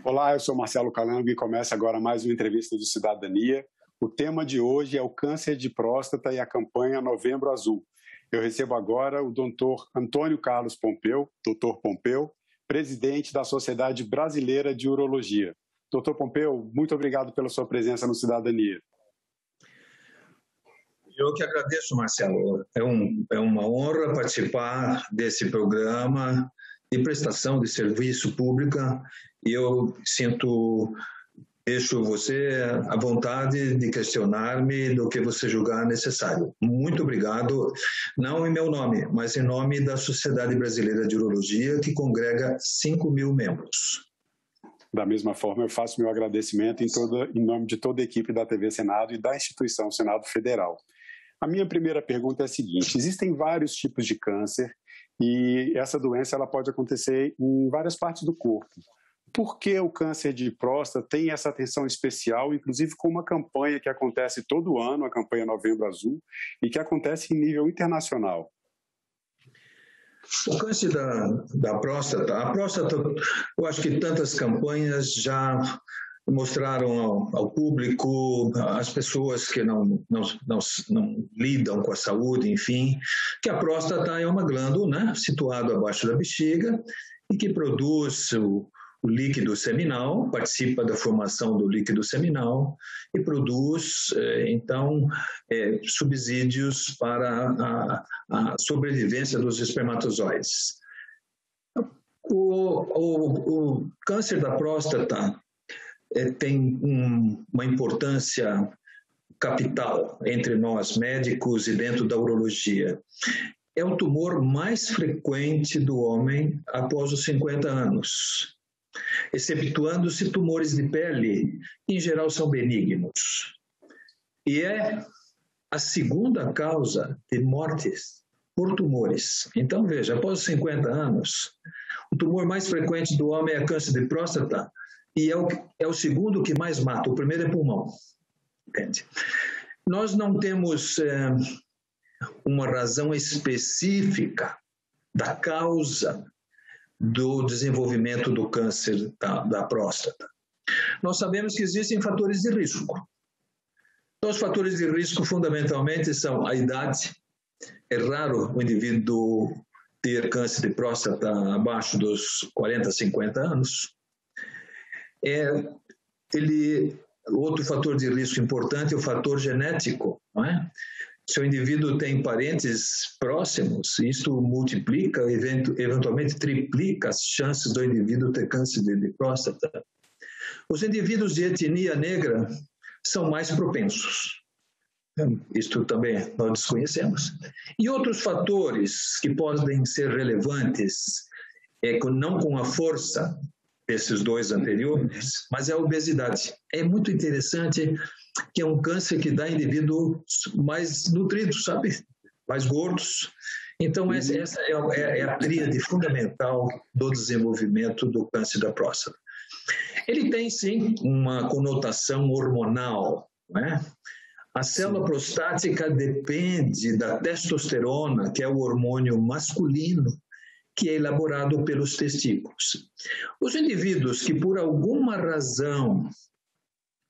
Olá, eu sou Marcelo Calango e começa agora mais uma entrevista de cidadania. O tema de hoje é o câncer de próstata e a campanha Novembro Azul. Eu recebo agora o Dr. Antônio Carlos Pompeu, Dr. Pompeu, presidente da Sociedade Brasileira de Urologia. Dr. Pompeu, muito obrigado pela sua presença no Cidadania. Eu que agradeço, Marcelo. É uma honra participar desse programa de prestação de serviço pública e eu deixo você à vontade de questionar-me do que você julgar necessário. Muito obrigado, não em meu nome, mas em nome da Sociedade Brasileira de Urologia, que congrega 5.000 membros. Da mesma forma, eu faço meu agradecimento em nome de toda a equipe da TV Senado e da instituição Senado Federal. A minha primeira pergunta é a seguinte: existem vários tipos de câncer e essa doença ela pode acontecer em várias partes do corpo. Por que o câncer de próstata tem essa atenção especial, inclusive com uma campanha que acontece todo ano, a campanha Novembro Azul, e que acontece em nível internacional? O câncer da próstata, a próstata, eu acho que tantas campanhas já mostraram ao público, às pessoas que não lidam com a saúde, enfim, que a próstata é uma glândula, né, situada abaixo da bexiga e que produz o líquido seminal, participa da formação do líquido seminal e produz, então, subsídios para a sobrevivência dos espermatozoides. O câncer da próstata tem uma importância capital entre nós médicos e dentro da urologia. É o tumor mais frequente do homem após os 50 anos, excetuando-se tumores de pele, que em geral são benignos. E é a segunda causa de mortes por tumores. Então, veja, após os 50 anos, o tumor mais frequente do homem é câncer de próstata, e é o segundo que mais mata. O primeiro é pulmão. Entende? Nós não temos uma razão específica da causa do desenvolvimento do câncer da próstata. Nós sabemos que existem fatores de risco. Então, os fatores de risco, fundamentalmente, são a idade. É raro o indivíduo ter câncer de próstata abaixo dos 40, 50 anos. Outro fator de risco importante é o fator genético, não é? Se o indivíduo tem parentes próximos, isso multiplica, eventualmente triplica as chances do indivíduo ter câncer de próstata. Os indivíduos de etnia negra são mais propensos. Isto também nós desconhecemos. E outros fatores que podem ser relevantes, não com a força desses dois anteriores, mas é a obesidade. É muito interessante que é um câncer que dá indivíduos mais nutridos, sabe? Mais gordos. Então, essa é a tríade fundamental do desenvolvimento do câncer da próstata. Ele tem, sim, uma conotação hormonal, não é? A célula prostática depende da testosterona, que é o hormônio masculino, que é elaborado pelos testículos. Os indivíduos que, por alguma razão,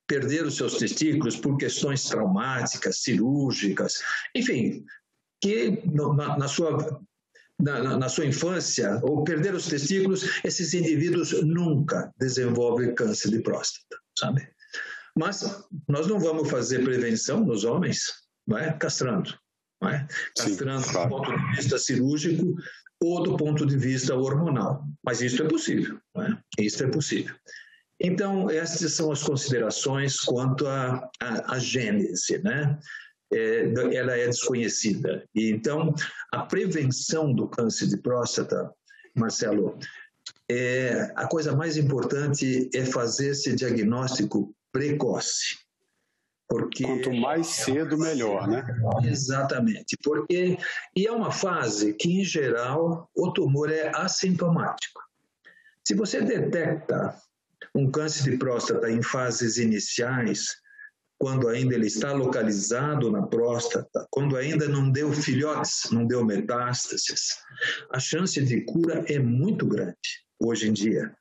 perderam seus testículos por questões traumáticas, cirúrgicas, enfim, que na sua infância, ou perderam os testículos, esses indivíduos nunca desenvolvem câncer de próstata, sabe? Mas nós não vamos fazer prevenção nos homens, não é? Castrando, não é? Castrando do ponto de vista cirúrgico ou do ponto de vista hormonal. Mas isso é possível, não é? Isso é possível. Então, essas são as considerações quanto à gênese, né? Ela é desconhecida. E, então, a prevenção do câncer de próstata, Marcelo, a coisa mais importante é fazer esse diagnóstico precoce. Porque quanto mais cedo, melhor, né? Exatamente. E é uma fase que, em geral, o tumor é assintomático. Se você detecta um câncer de próstata em fases iniciais, quando ainda ele está localizado na próstata, quando ainda não deu filhotes, não deu metástases, a chance de cura é muito grande hoje em dia.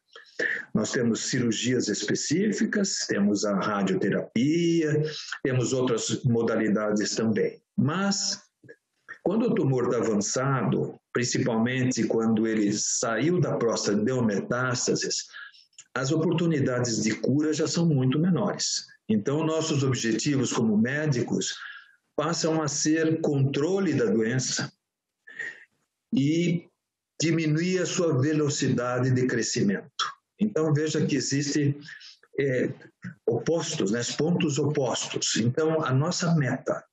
Nós temos cirurgias específicas, temos a radioterapia, temos outras modalidades também. Mas, quando o tumor está avançado, principalmente quando ele saiu da próstata e deu metástases, as oportunidades de cura já são muito menores. Então, nossos objetivos como médicos passam a ser controle da doença e diminuir a sua velocidade de crescimento. Então, veja que existem opostos, né? Pontos opostos. Então, a nossa meta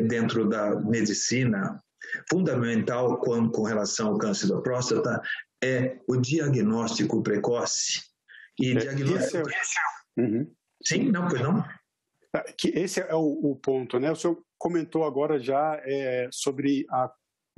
dentro da medicina, fundamental com relação ao câncer da próstata, é o diagnóstico precoce. E diagnóstico... Sim, não, pois não? Que esse é o ponto, né? O senhor comentou agora já sobre a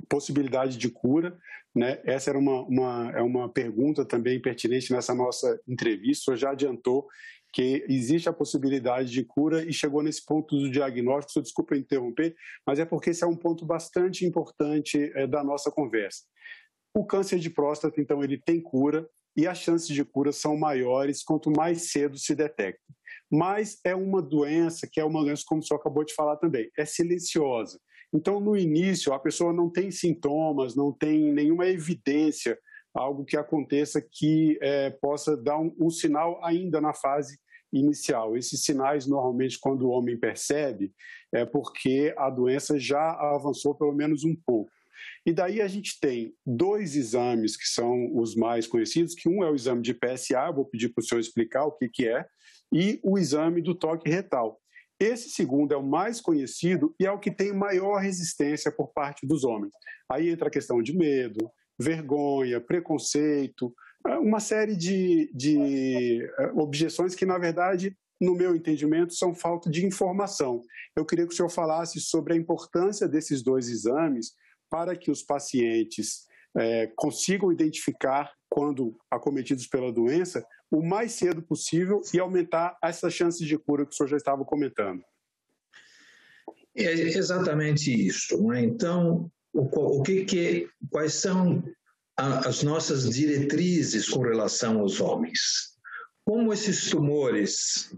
possibilidade de cura, né? Essa era uma pergunta também pertinente nessa nossa entrevista. O senhor já adiantou que existe a possibilidade de cura e chegou nesse ponto do diagnóstico. Senhor, desculpa interromper, mas é porque esse é um ponto bastante importante da nossa conversa. O câncer de próstata, então, ele tem cura e as chances de cura são maiores quanto mais cedo se detecta. Mas é uma doença que é uma doença, como o senhor acabou de falar também, é silenciosa. Então, no início, a pessoa não tem sintomas, não tem nenhuma evidência, algo que aconteça que possa dar um sinal ainda na fase inicial. Esses sinais, normalmente, quando o homem percebe, é porque a doença já avançou pelo menos um pouco. E daí a gente tem 2 exames que são os mais conhecidos, que um é o exame de PSA, vou pedir para o senhor explicar o que é, e o exame do toque retal. Esse segundo é o mais conhecido e é o que tem maior resistência por parte dos homens. Aí entra a questão de medo, vergonha, preconceito, uma série de objeções que, na verdade, no meu entendimento, são falta de informação. Eu queria que o senhor falasse sobre a importância desses 2 exames para que os pacientes consigam identificar, quando acometidos pela doença, o mais cedo possível e aumentar essas chances de cura que o senhor já estava comentando. É exatamente isso, né? Então, quais são as nossas diretrizes com relação aos homens? Como esses tumores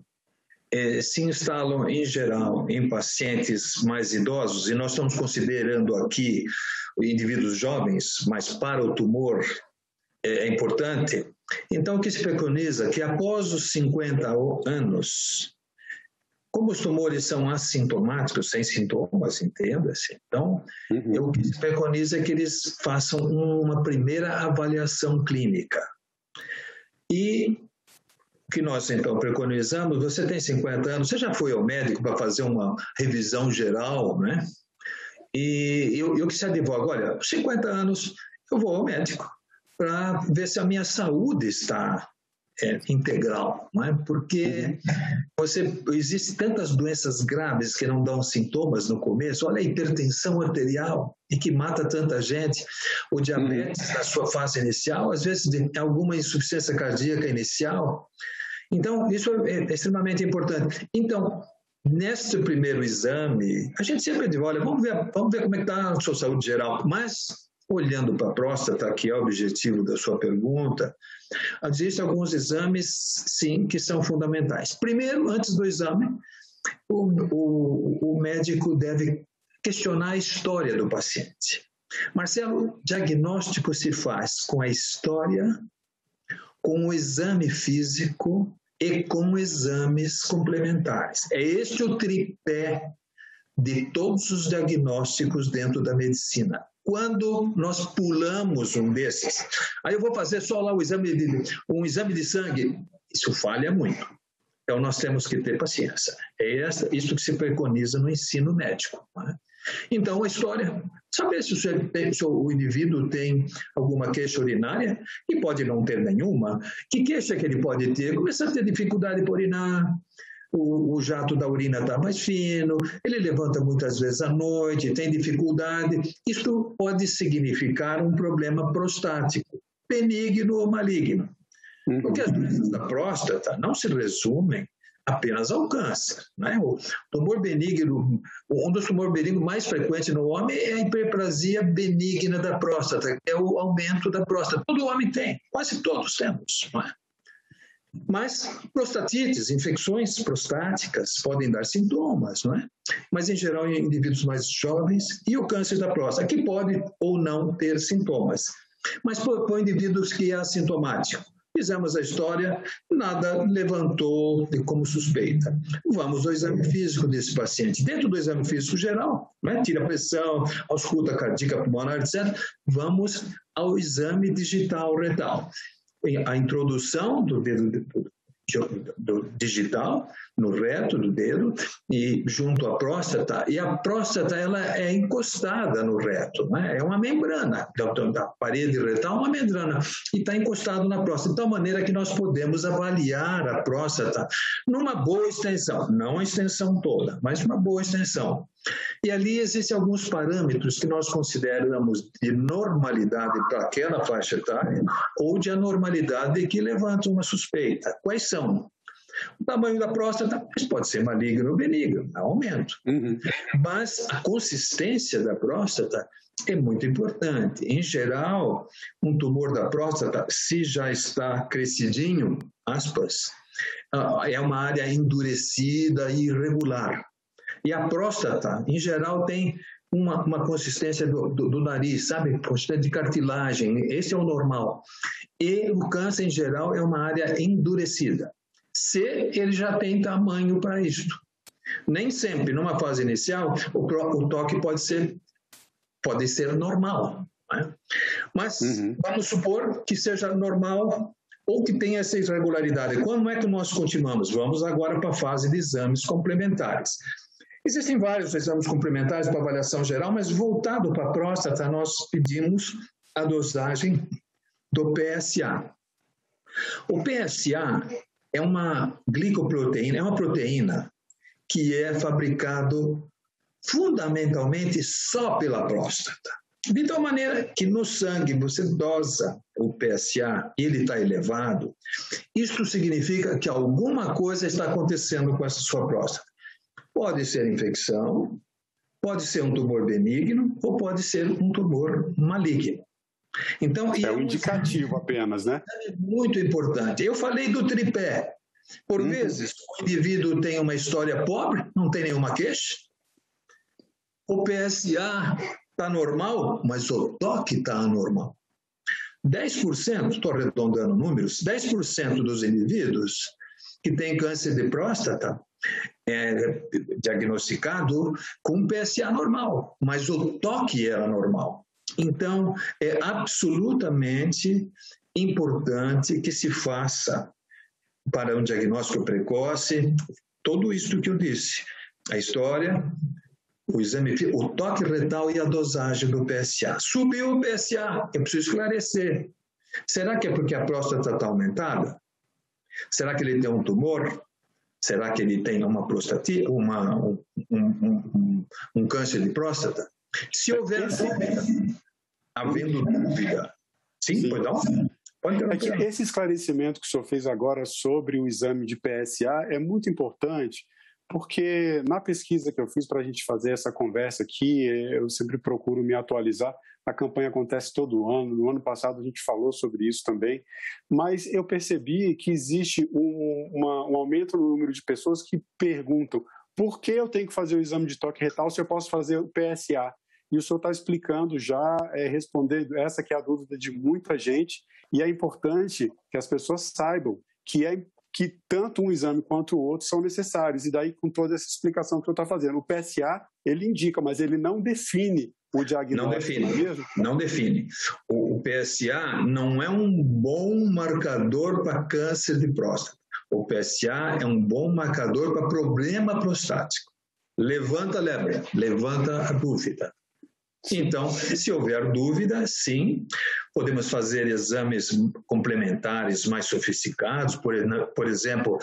se instalam, em geral, em pacientes mais idosos, e nós estamos considerando aqui indivíduos jovens, mas para o tumor é importante. Então, o que se preconiza é que após os 50 anos, como os tumores são assintomáticos, sem sintomas, entenda-se, então, o que se preconiza é que eles façam uma primeira avaliação clínica. E o que nós, então, preconizamos, você tem 50 anos, você já foi ao médico para fazer uma revisão geral, né? E o que se advoga, olha, 50 anos eu vou ao médico para ver se a minha saúde está integral, não é? Porque existem tantas doenças graves que não dão sintomas no começo. Olha a hipertensão arterial, e que mata tanta gente. O diabetes na sua fase inicial, às vezes alguma insuficiência cardíaca inicial. Então, isso é extremamente importante. Então, nesse primeiro exame, a gente sempre diz, olha, vamos ver como é que está a sua saúde geral. Mas, olhando para a próstata, que é o objetivo da sua pergunta, existem alguns exames, sim, que são fundamentais. Primeiro, antes do exame, o médico deve questionar a história do paciente. Marcelo, o diagnóstico se faz com a história, com o exame físico e com exames complementares. É este o tripé de todos os diagnósticos dentro da medicina. Quando nós pulamos um desses, aí eu vou fazer só lá um exame de sangue, isso falha muito. Então nós temos que ter paciência. É isso que se preconiza no ensino médico, né? Então, a história, saber se o indivíduo tem alguma queixa urinária, e pode não ter nenhuma, que queixa que ele pode ter? Começar a ter dificuldade para urinar, o jato da urina está mais fino, ele levanta muitas vezes à noite, tem dificuldade. Isto pode significar um problema prostático, benigno ou maligno. Porque as doenças da próstata não se resumem apenas ao câncer, né? O tumor benigno, um dos tumores benignos mais frequentes no homem é a hiperplasia benigna da próstata, que é o aumento da próstata. Todo homem tem, quase todos temos, não é? Mas prostatites, infecções prostáticas podem dar sintomas, não é? Mas em geral em indivíduos mais jovens, e o câncer da próstata, que pode ou não ter sintomas. Mas para indivíduos que é assintomático, fizemos a história, nada levantou como suspeita. Vamos ao exame físico desse paciente. Dentro do exame físico geral, né, tira a pressão, ausculta cardíaca pulmonar, etc. Vamos ao exame digital retal. A introdução do dedo do digital no reto do dedo e junto à próstata, e a próstata ela é encostada no reto, né? É uma membrana da parede retal, uma membrana, e está encostado na próstata, de tal maneira que nós podemos avaliar a próstata numa boa extensão, não a extensão toda, mas uma boa extensão. E ali existem alguns parâmetros que nós consideramos de normalidade para aquela faixa etária ou de anormalidade que levantam uma suspeita. Quais são? O tamanho da próstata pode ser maligno ou benigno, há aumento. Mas a consistência da próstata é muito importante. Em geral, um tumor da próstata, se já está crescidinho, aspas, é uma área endurecida e irregular. E a próstata, em geral, tem uma consistência do nariz, sabe? Consistência de cartilagem, esse é o normal. E o câncer, em geral, é uma área endurecida, se ele já tem tamanho para isto. Nem sempre, numa fase inicial, o toque pode ser normal, né? Mas vamos supor que seja normal ou que tenha essa irregularidade. Como é que nós continuamos? Vamos agora para a fase de exames complementares. Existem vários exames complementares para avaliação geral, mas voltado para a próstata, nós pedimos a dosagem do PSA. O PSA é uma glicoproteína, é uma proteína que é fabricado fundamentalmente só pela próstata. De tal maneira que no sangue você dosa o PSA e ele está elevado, isso significa que alguma coisa está acontecendo com essa sua próstata. Pode ser infecção, pode ser um tumor benigno ou pode ser um tumor maligno. Então, é um indicativo apenas, né? É muito importante. Eu falei do tripé. Por vezes, o indivíduo tem uma história pobre, não tem nenhuma queixa. O PSA está normal, mas o toque está anormal. 10%, estou arredondando números, 10% dos indivíduos que têm câncer de próstata é diagnosticado com PSA normal, mas o toque era normal. Então, é absolutamente importante que se faça para um diagnóstico precoce tudo isso que eu disse, a história, o exame, o toque retal e a dosagem do PSA. Subiu o PSA, eu preciso esclarecer. Será que é porque a próstata está aumentada? Será que ele tem um tumor? Será que ele tem uma prostatite, um câncer de próstata? Se houver havendo dúvida. Sim, pode dar? É que esse esclarecimento que o senhor fez agora sobre o exame de PSA é muito importante, porque na pesquisa que eu fiz para a gente fazer essa conversa aqui, eu sempre procuro me atualizar. A campanha acontece todo ano, no ano passado a gente falou sobre isso também, mas eu percebi que existe um aumento no número de pessoas que perguntam por que eu tenho que fazer o exame de toque retal se eu posso fazer o PSA? E o senhor está explicando já, respondendo essa que é a dúvida de muita gente, e é importante que as pessoas saibam que tanto um exame quanto o outro são necessários, e daí com toda essa explicação que eu estou fazendo. O PSA, ele indica, mas ele não define o diagnóstico. Não define, mesmo? Não define. O PSA não é um bom marcador para câncer de próstata. O PSA é um bom marcador para problema prostático. Levanta a dúvida. Então, se houver dúvida, sim, podemos fazer exames complementares mais sofisticados, por exemplo,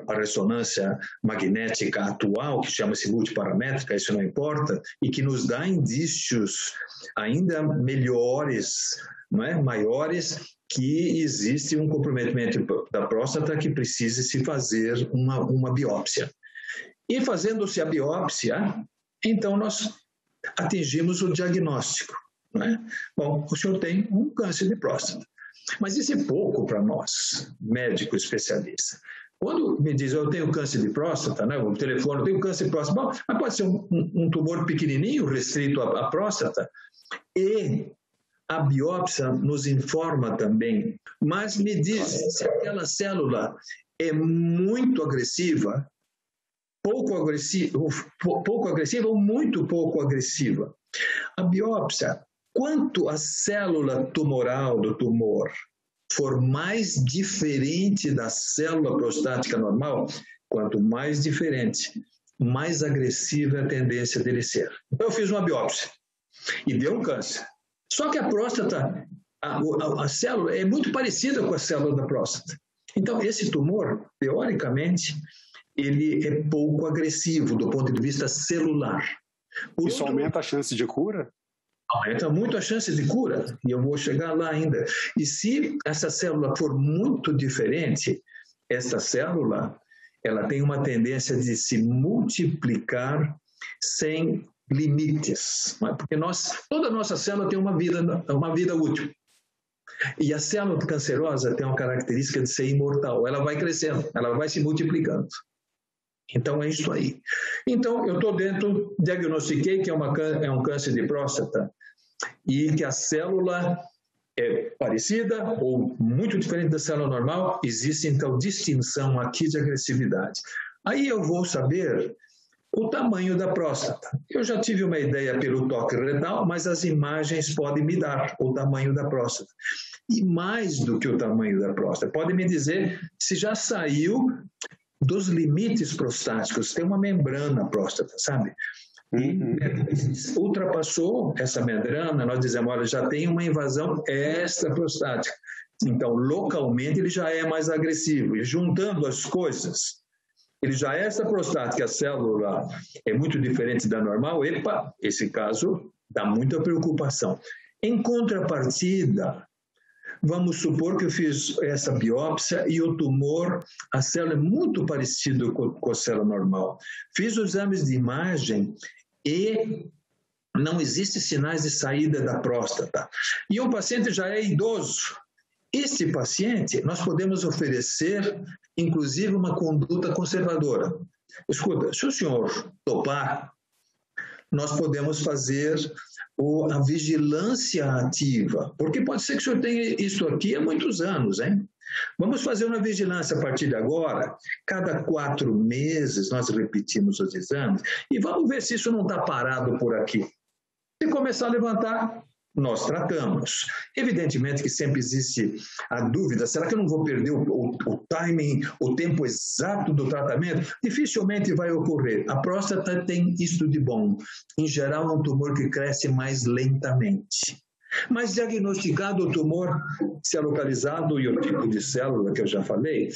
a ressonância magnética atual, que chama-se multiparamétrica, isso não importa, e que nos dá indícios ainda melhores, não é? Maiores, que existe um comprometimento da próstata que precisa se fazer uma biópsia. E fazendo-se a biópsia, então nós atingimos o diagnóstico, né? Bom, o senhor tem um câncer de próstata. Mas isso é pouco para nós, médico especialista. Quando me diz, eu tenho câncer de próstata, né? O telefone, eu tenho câncer de próstata, bom, mas pode ser um tumor pequenininho, restrito à próstata, e a biópsia nos informa também, mas me diz se aquela célula é muito agressiva, pouco agressiva ou muito pouco agressiva. A biópsia, quanto a célula tumoral do tumor for mais diferente da célula prostática normal, quanto mais diferente, mais agressiva é a tendência dele ser. Então eu fiz uma biópsia e deu um câncer. Só que a próstata, a célula é muito parecida com a célula da próstata. Então esse tumor, teoricamente, ele é pouco agressivo do ponto de vista celular. Isso aumenta a chance de cura? Aumenta muito a chance de cura, e eu vou chegar lá ainda. E se essa célula for muito diferente, essa célula ela tem uma tendência de se multiplicar sem limites, porque toda a nossa célula tem uma vida útil. E a célula cancerosa tem uma característica de ser imortal, ela vai crescendo, ela vai se multiplicando. Então é isso aí. Então eu estou dentro, diagnostiquei que é um câncer de próstata e que a célula é parecida ou muito diferente da célula normal, existe então distinção aqui de agressividade. Aí eu vou saber o tamanho da próstata. Eu já tive uma ideia pelo toque retal, mas as imagens podem me dar o tamanho da próstata. E mais do que o tamanho da próstata, pode me dizer se já saiu dos limites prostáticos. Tem uma membrana na próstata, sabe? E ultrapassou essa membrana, nós dizemos, olha, já tem uma invasão extraprostática. Então, localmente, ele já é mais agressivo. E juntando as coisas, ele já é extraprostática, a célula é muito diferente da normal, esse caso dá muita preocupação. Em contrapartida, vamos supor que eu fiz essa biópsia e o tumor, a célula é muito parecida com a célula normal. Fiz os exames de imagem e não existem sinais de saída da próstata. E o paciente já é idoso. Este paciente, nós podemos oferecer, inclusive, uma conduta conservadora. Escuta, se o senhor topar, nós podemos fazer a vigilância ativa, porque pode ser que o senhor tenha isso aqui há muitos anos, hein? Vamos fazer uma vigilância a partir de agora, cada 4 meses nós repetimos os exames e vamos ver se isso não está parado por aqui. Se começar a levantar, nós tratamos. Evidentemente que sempre existe a dúvida, será que eu não vou perder o timing, o tempo exato do tratamento? Dificilmente vai ocorrer. A próstata tem isto de bom. Em geral, é um tumor que cresce mais lentamente. Mas diagnosticado o tumor, se é localizado e o tipo de célula que eu já falei,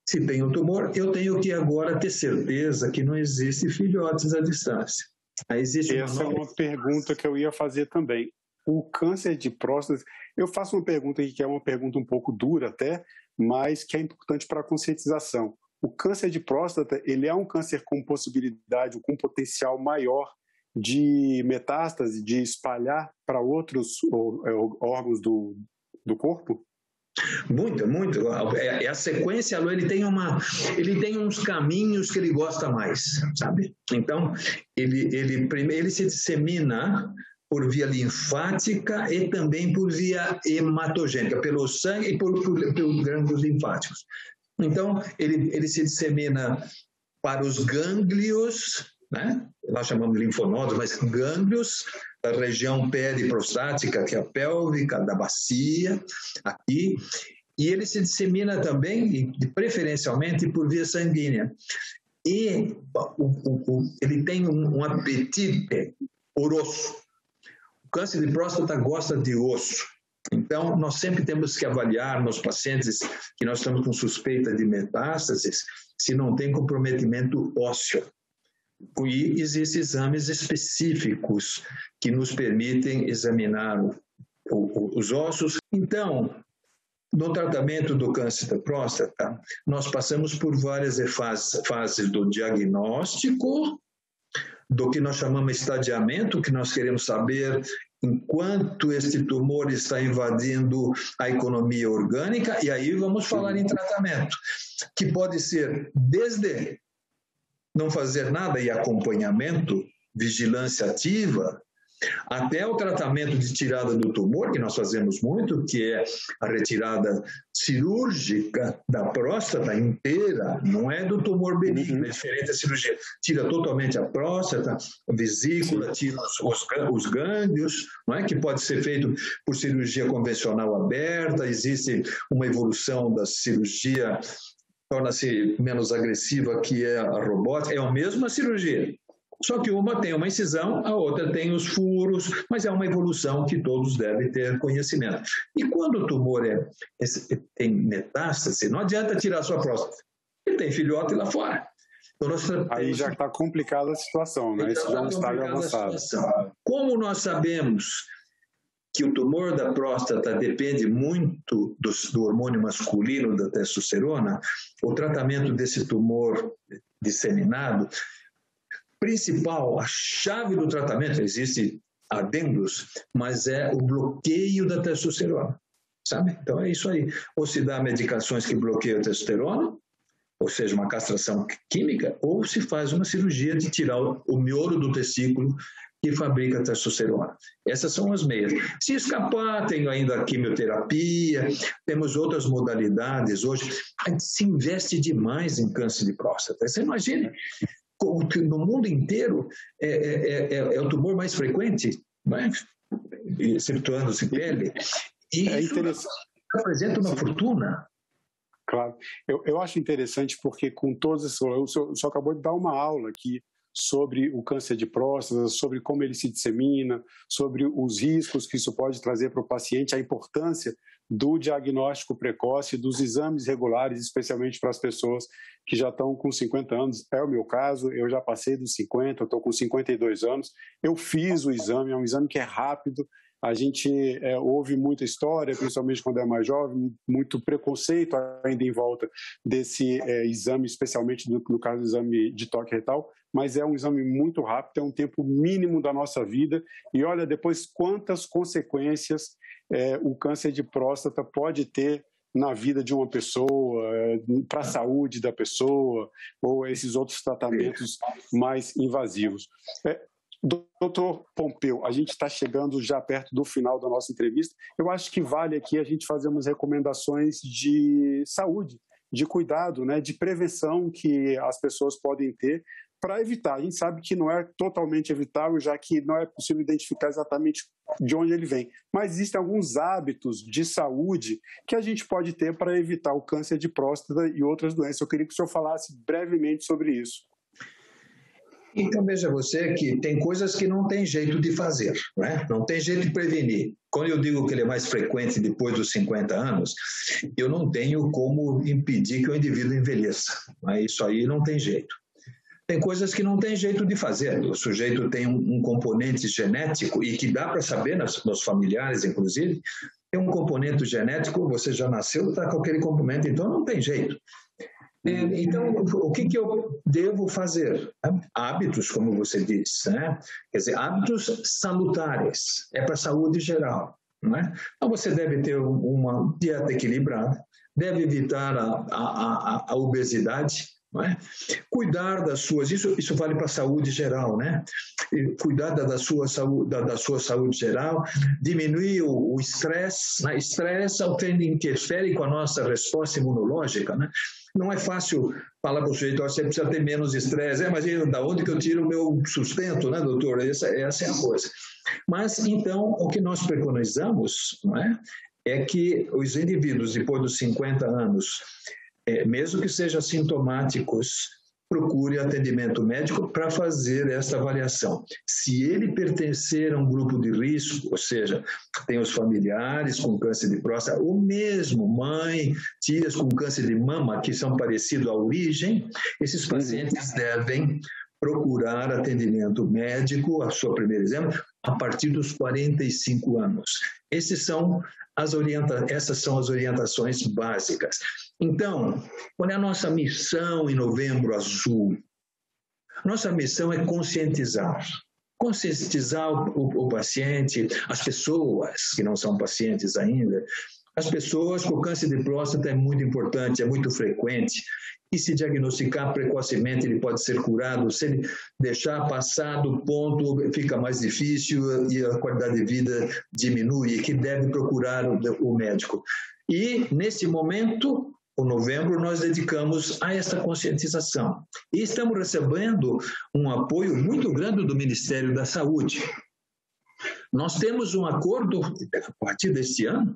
se tem um tumor, eu tenho que agora ter certeza que não existe filhotes à distância. Essa é uma pergunta que eu ia fazer também. O câncer de próstata, eu faço uma pergunta aqui que é uma pergunta um pouco dura até, mas que é importante para a conscientização. O câncer de próstata, ele é um câncer com possibilidade, com potencial maior de metástase, de espalhar para outros órgãos do corpo? Muito, muito. A sequência, ele tem uns caminhos que ele gosta mais, sabe? Então, ele se dissemina por via linfática e também por via hematogênica, pelo sangue e pelos gânglios linfáticos. Então, ele se dissemina para os gânglios, né? Nós chamamos de linfonodos, mas gânglios da região periprostática, que é a pélvica, da bacia, aqui, e ele se dissemina também, preferencialmente, por via sanguínea. E ele tem um apetite por osso. O câncer de próstata gosta de osso. Então, nós sempre temos que avaliar nos pacientes que nós estamos com suspeita de metástases se não tem comprometimento ósseo. E existem exames específicos que nos permitem examinar os ossos. Então, no tratamento do câncer da próstata, nós passamos por várias fases do diagnóstico, do que nós chamamos de estadiamento, que nós queremos saber enquanto este tumor está invadindo a economia orgânica, e aí vamos falar em tratamento, que pode ser desde não fazer nada e acompanhamento, vigilância ativa, até o tratamento de tirada do tumor, que nós fazemos muito, que é a retirada cirúrgica da próstata inteira, não é do tumor benigno, é diferente da cirurgia. Tira totalmente a próstata, a vesícula, tira os gânglios, não é? Que pode ser feito por cirurgia convencional aberta, existe uma evolução da cirurgia, torna-se menos agressiva, que é a robótica, é a mesma cirurgia. Só que uma tem uma incisão, a outra tem os furos, mas é uma evolução que todos devem ter conhecimento. E quando o tumor tem metástase, não adianta tirar a sua próstata. Ele tem filhote lá fora. Então, aí já está complicada a situação, né? Isso já é um estágio avançado. Como nós sabemos que o tumor da próstata depende muito do hormônio masculino, da testosterona, o tratamento desse tumor disseminado, principal, a chave do tratamento, existe adendos, mas é o bloqueio da testosterona, sabe? Então é isso aí. Ou se dá medicações que bloqueiam a testosterona, ou seja, uma castração química, ou se faz uma cirurgia de tirar o miolo do testículo que fabrica a testosterona. Essas são as meias. Se escapar, tem ainda a quimioterapia, temos outras modalidades. Hoje, a gente se investe demais em câncer de próstata. Você imagina? No mundo inteiro é o tumor mais frequente, né? Excetuando-se pele, e isso representa uma fortuna. Claro, eu acho interessante porque com todos esses... O senhor acabou de dar uma aula aqui sobre o câncer de próstata, sobre como ele se dissemina, sobre os riscos que isso pode trazer para o paciente, a importância do diagnóstico precoce, dos exames regulares, especialmente para as pessoas que já estão com 50 anos. É o meu caso, eu já passei dos 50, eu estou com 52 anos, eu fiz o exame, é um exame que é rápido, a gente ouve muita história, principalmente quando é mais jovem, muito preconceito ainda em volta desse exame, especialmente no caso do exame de toque retal, mas é um exame muito rápido, é um tempo mínimo da nossa vida, e olha depois quantas consequências o câncer de próstata pode ter na vida de uma pessoa, para a saúde da pessoa, ou esses outros tratamentos mais invasivos. Doutor Pompeu, a gente está chegando já perto do final da nossa entrevista. Eu acho que vale aqui a gente fazer umas recomendações de saúde, de cuidado, né, de prevenção que as pessoas podem ter para evitar. A gente sabe que não é totalmente evitável, já que não é possível identificar exatamente de onde ele vem. Mas existem alguns hábitos de saúde que a gente pode ter para evitar o câncer de próstata e outras doenças. Eu queria que o senhor falasse brevemente sobre isso. Então, veja você que tem coisas que não tem jeito de fazer, né? Não tem jeito de prevenir. Quando eu digo que ele é mais frequente depois dos 50 anos, eu não tenho como impedir que o indivíduo envelheça. Mas isso aí não tem jeito. Tem coisas que não tem jeito de fazer. O sujeito tem um componente genético, e que dá para saber nos familiares, inclusive, tem um componente genético, você já nasceu, está com aquele componente, então não tem jeito. Então, o que eu devo fazer? Hábitos, como você disse, né? Quer dizer, hábitos salutares, é para a saúde geral, não é? Então, você deve ter uma dieta equilibrada, deve evitar a obesidade, não é? Cuidar das suas, isso vale para a saúde geral, né? Cuidar da sua saúde geral, diminuir o estresse, né? Estresse interfere com a nossa resposta imunológica, né? Não é fácil falar para o sujeito, você precisa ter menos estresse, mas da onde que eu tiro o meu sustento, né, doutor? Essa é a coisa. Mas, então, o que nós preconizamos, não é que os indivíduos, depois dos 50 anos, mesmo que sejam sintomáticos, procure atendimento médico para fazer essa avaliação. Se ele pertencer a um grupo de risco, ou seja, tem os familiares com câncer de próstata, ou mesmo mãe, tias com câncer de mama, que são parecidos à origem, esses pacientes devem procurar atendimento médico, a sua primeira exame, a partir dos 45 anos. Essas são as orientações básicas. Então, qual é a nossa missão em Novembro Azul? Nossa missão é conscientizar o paciente, as pessoas que não são pacientes ainda. As pessoas com câncer de próstata é muito importante, é muito frequente, e se diagnosticar precocemente ele pode ser curado. Se ele deixar passar do ponto, fica mais difícil e a qualidade de vida diminui, e que deve procurar o médico. E, nesse momento, o novembro, nós dedicamos a essa conscientização. E estamos recebendo um apoio muito grande do Ministério da Saúde. Nós temos um acordo, a partir deste ano,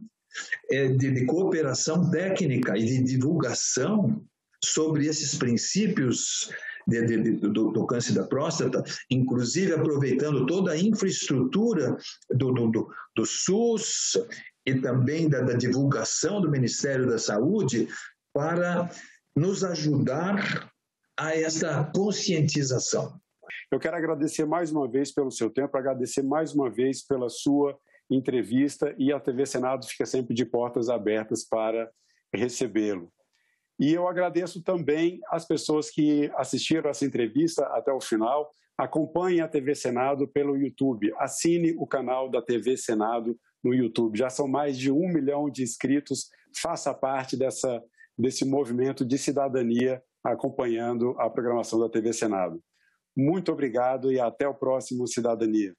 de cooperação técnica e de divulgação sobre esses princípios do câncer da próstata, inclusive aproveitando toda a infraestrutura do SUS e também da divulgação do Ministério da Saúde para nos ajudar a essa conscientização. Eu quero agradecer mais uma vez pelo seu tempo, agradecer mais uma vez pela sua entrevista, e a TV Senado fica sempre de portas abertas para recebê-lo. E eu agradeço também as pessoas que assistiram essa entrevista até o final. Acompanhem a TV Senado pelo YouTube. Assine o canal da TV Senado no YouTube. Já são mais de 1 milhão de inscritos. Faça parte desse movimento de cidadania acompanhando a programação da TV Senado. Muito obrigado e até o próximo Cidadania.